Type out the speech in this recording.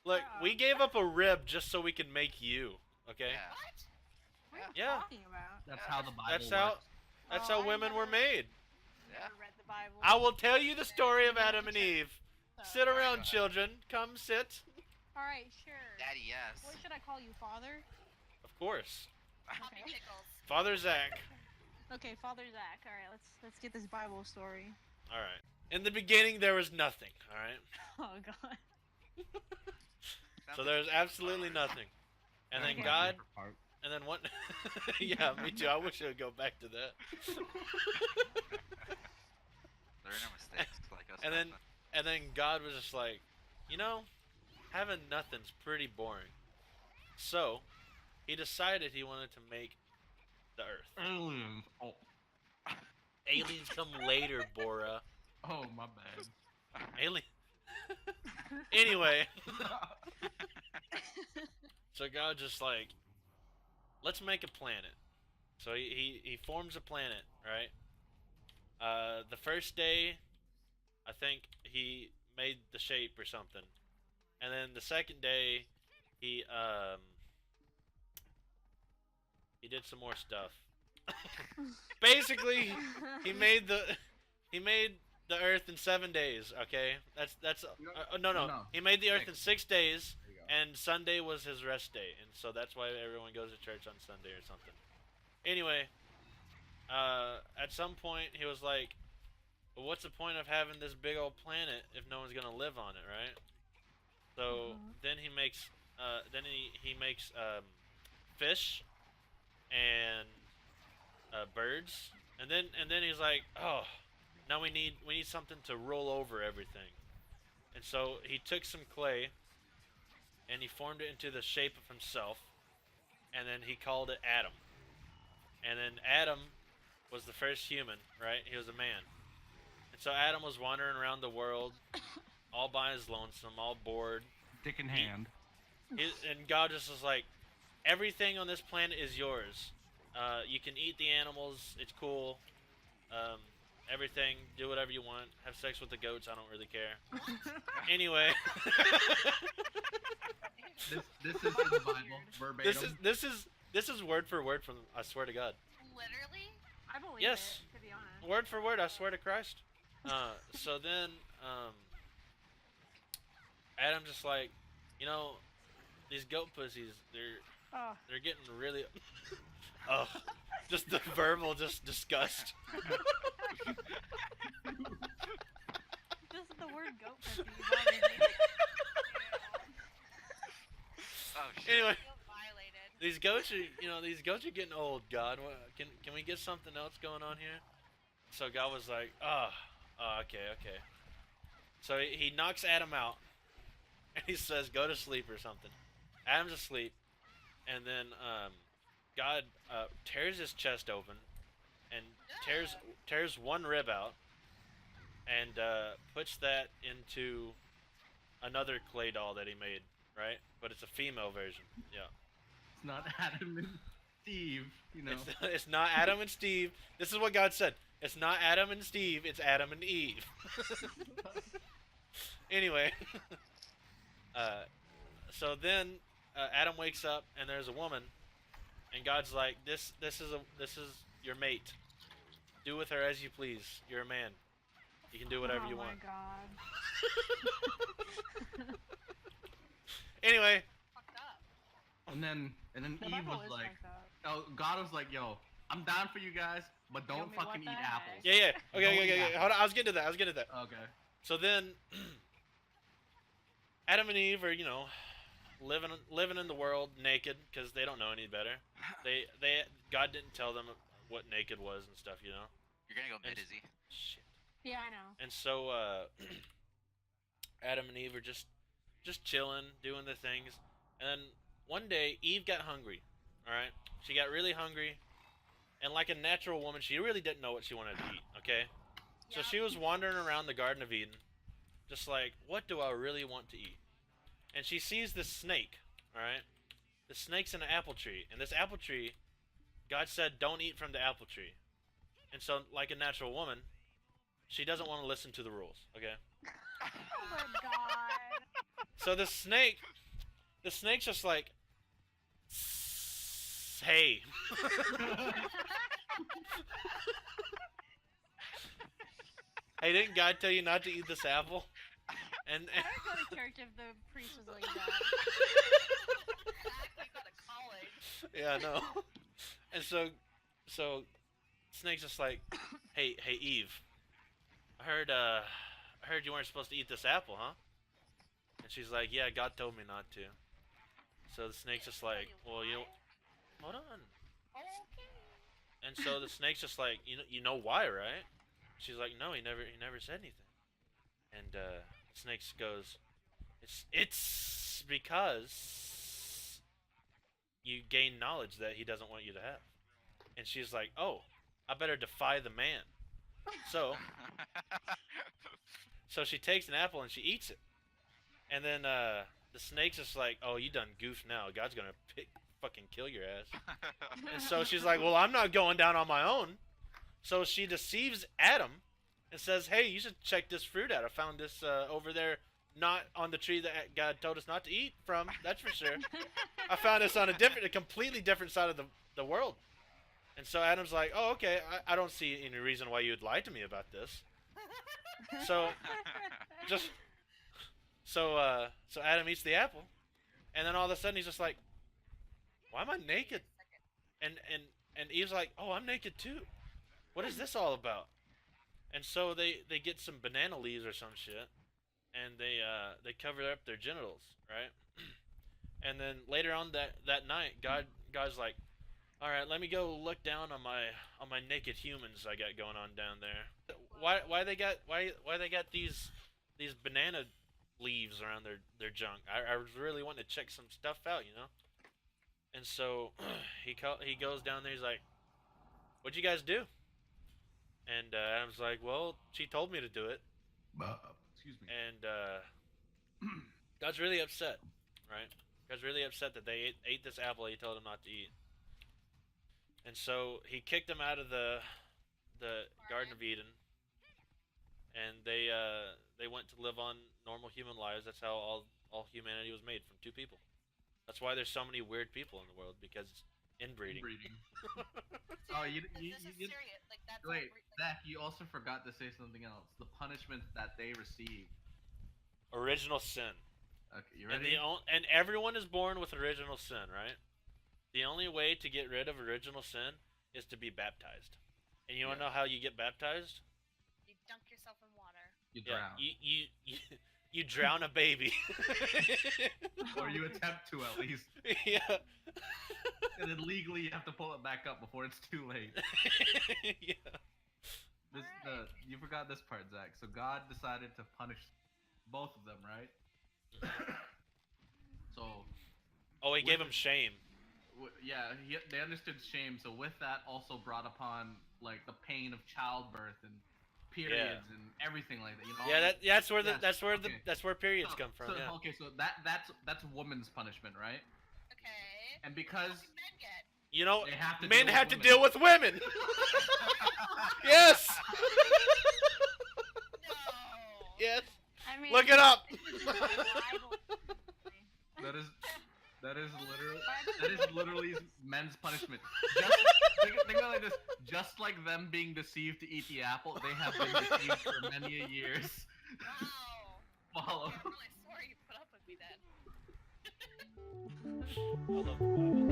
Look, we gave up a rib just so we could make you. Okay. Yeah. What? What are you Yeah. talking about? That's how the Bible That's how. works. That's Oh, how I women were never- made. Yeah. Never read the Bible. I will tell you the story of Adam and Eve. Sit Alright, around, go ahead. children. Come sit. Alright, sure. Daddy, yes. What should I call you, Father? Of course. Poppy Okay. pickles. Father Zach. Okay, Father Zach. Alright, let's get this Bible story. All right. In the beginning, there was nothing. All right. Oh god. So there's absolutely nothing. And then Okay. God. Favorite part. And then one. Yeah, me too. I wish I would go back to that. There are no mistakes like us. And then, nothing. and then God was just like, you know, having nothing's pretty boring. So, he decided he wanted to make the Earth. Aliens. Oh. Aliens come later, Bora. Oh, my bad. Alien. Anyway, so God just like, let's make a planet. So he forms a planet, right? The first day, I think he made the shape or something, and then the second day, he did some more stuff. Basically, he made the Earth in 7 days. Okay, that's no. No. He made the Earth in 6 days, There you go. and Sunday was his rest day, and so that's why everyone goes to church on Sunday or something. Anyway, at some point he was like, well, "What's the point of having this big old planet if no one's gonna live on it, right?" So then he makes he makes fish and birds, and then he's like, "Oh, now we need something to roll over everything." And so he took some clay and he formed it into the shape of himself, and then he called it Adam. And then Adam was the first human, right? He was a man. And so Adam was wandering around the world all by his lonesome, all bored. Dick in hand. And God just was like, everything on this planet is yours. You can eat the animals. It's cool. Everything. Do whatever you want. Have sex with the goats. I don't really care. Anyway, This is in the Bible, verbatim. this is word for word from. I swear to God. Literally? I believe Yes. it, to be honest. Word for word. I swear to Christ. So then, Adam just like, you know, these goat pussies. Oh, They're getting really. Oh, just the verbal, just disgust. just the word goat pussy bothers me. Oh shit. Anyway, I feel violated. these goats are getting old. God, can we get something else going on here? So God was like, okay. So he knocks Adam out, and he says, "Go to sleep" or something. Adam's asleep, and then God tears his chest open, and tears one rib out, and puts that into another clay doll that he made, right? But it's a female version. Yeah. It's not Adam and Steve, you know. It's not Adam and Steve. This is what God said. It's not Adam and Steve. It's Adam and Eve. Anyway, so then Adam wakes up and there's a woman, and God's like, "This is your mate. Do with her as you please. You're a man. You can do whatever you want." Oh my god. Anyway, Fucked up. And then The Eve Bible was is like, fucked up. oh, God was like, yo, I'm down for you guys, but don't me what fucking eat the apples. heck? yeah. Okay. Yeah. Hold on. I was getting to that. Okay. So then, Adam and Eve are, living in the world naked because they don't know any better. God didn't tell them what naked was and stuff, You're gonna go mid, Izzy. Shit. Yeah, I know. And so Adam and Eve are just chilling, doing their things, and then one day Eve got hungry. All right, she got really hungry, and like a natural woman, she really didn't know what she wanted to eat. Okay, so Yep. she was wandering around the Garden of Eden, just like, what do I really want to eat? And she sees this snake. All right, the snake's in an apple tree, and this apple tree, God said, don't eat from the apple tree. And so, like a natural woman, she doesn't want to listen to the rules. Okay. Oh my god. So the snake the snake's just like, hey. Hey, didn't God tell you not to eat this apple? And I would go to church if the priest was like that. Exactly, go to college. yeah, no. And so Snake's just like, hey Eve, I heard you weren't supposed to eat this apple, huh? And she's like, yeah, God told me not to. So the snake's just like, well, hold on. Okay. And so the snake's just like, you know why, right? She's like, no, he never said anything. And the snake goes, it's because you gain knowledge that he doesn't want you to have. And she's like, oh, I better defy the man. So she takes an apple and she eats it. And then the snake's just like, oh, you done goofed now. God's gonna fucking kill your ass. And so she's like, well, I'm not going down on my own. So she deceives Adam and says, hey, you should check this fruit out. I found this over there, not on the tree that God told us not to eat from, that's for sure. I found this on a completely different side of the world. And so Adam's like, oh, okay, I don't see any reason why you'd lie to me about this. So Adam eats the apple, and then all of a sudden he's just like, why am I naked? And Eve's like, oh, I'm naked too. What is this all about? And so they get some banana leaves or some shit, and they cover up their genitals, right? And then later on that night, God's like, all right, let me go look down on my naked humans I got going on down there. Why they got these banana leaves around their junk? I was really wanting to check some stuff out, you know. And so he goes down there. He's like, "What'd you guys do?" And Adam's like, "Well, she told me to do it." Excuse me. And God's really upset, right? God's really upset that they ate this apple he told them not to eat. And so he kicked them out of the Garden of Eden, and they went to live on normal human lives. That's how all humanity was made, from two people. That's why there's so many weird people in the world, because it's inbreeding. Oh, you This is serious. Like that's wait, like, Zach, you also forgot to say something else. The punishment that they received. Original sin. Okay, you ready? And everyone is born with original sin, right? The only way to get rid of original sin is to be baptized. And you want to know how you get baptized? you dunk yourself in water. You drown. You drown a baby. Or you attempt to, at least. Yeah. And then legally you have to pull it back up before it's too late. Yeah. You forgot this part, Zach. So God decided to punish both of them, right? So. Oh, he gave him shame. Yeah, they understood shame. So with that, also brought upon like the pain of childbirth and periods and everything like that. You know. Yeah, that's where periods come from. So, yeah. Okay, so that's woman's punishment, right? Okay. And because What do men get? You know, they have to men deal have with to deal with women. Yes. No. Yes. I mean, Look it up. That is literally men's punishment. Think about it like this: just like them being deceived to eat the apple, they have been deceived for many years. Wow. Follow. I'm really sorry you put up with me then. I love the Bible.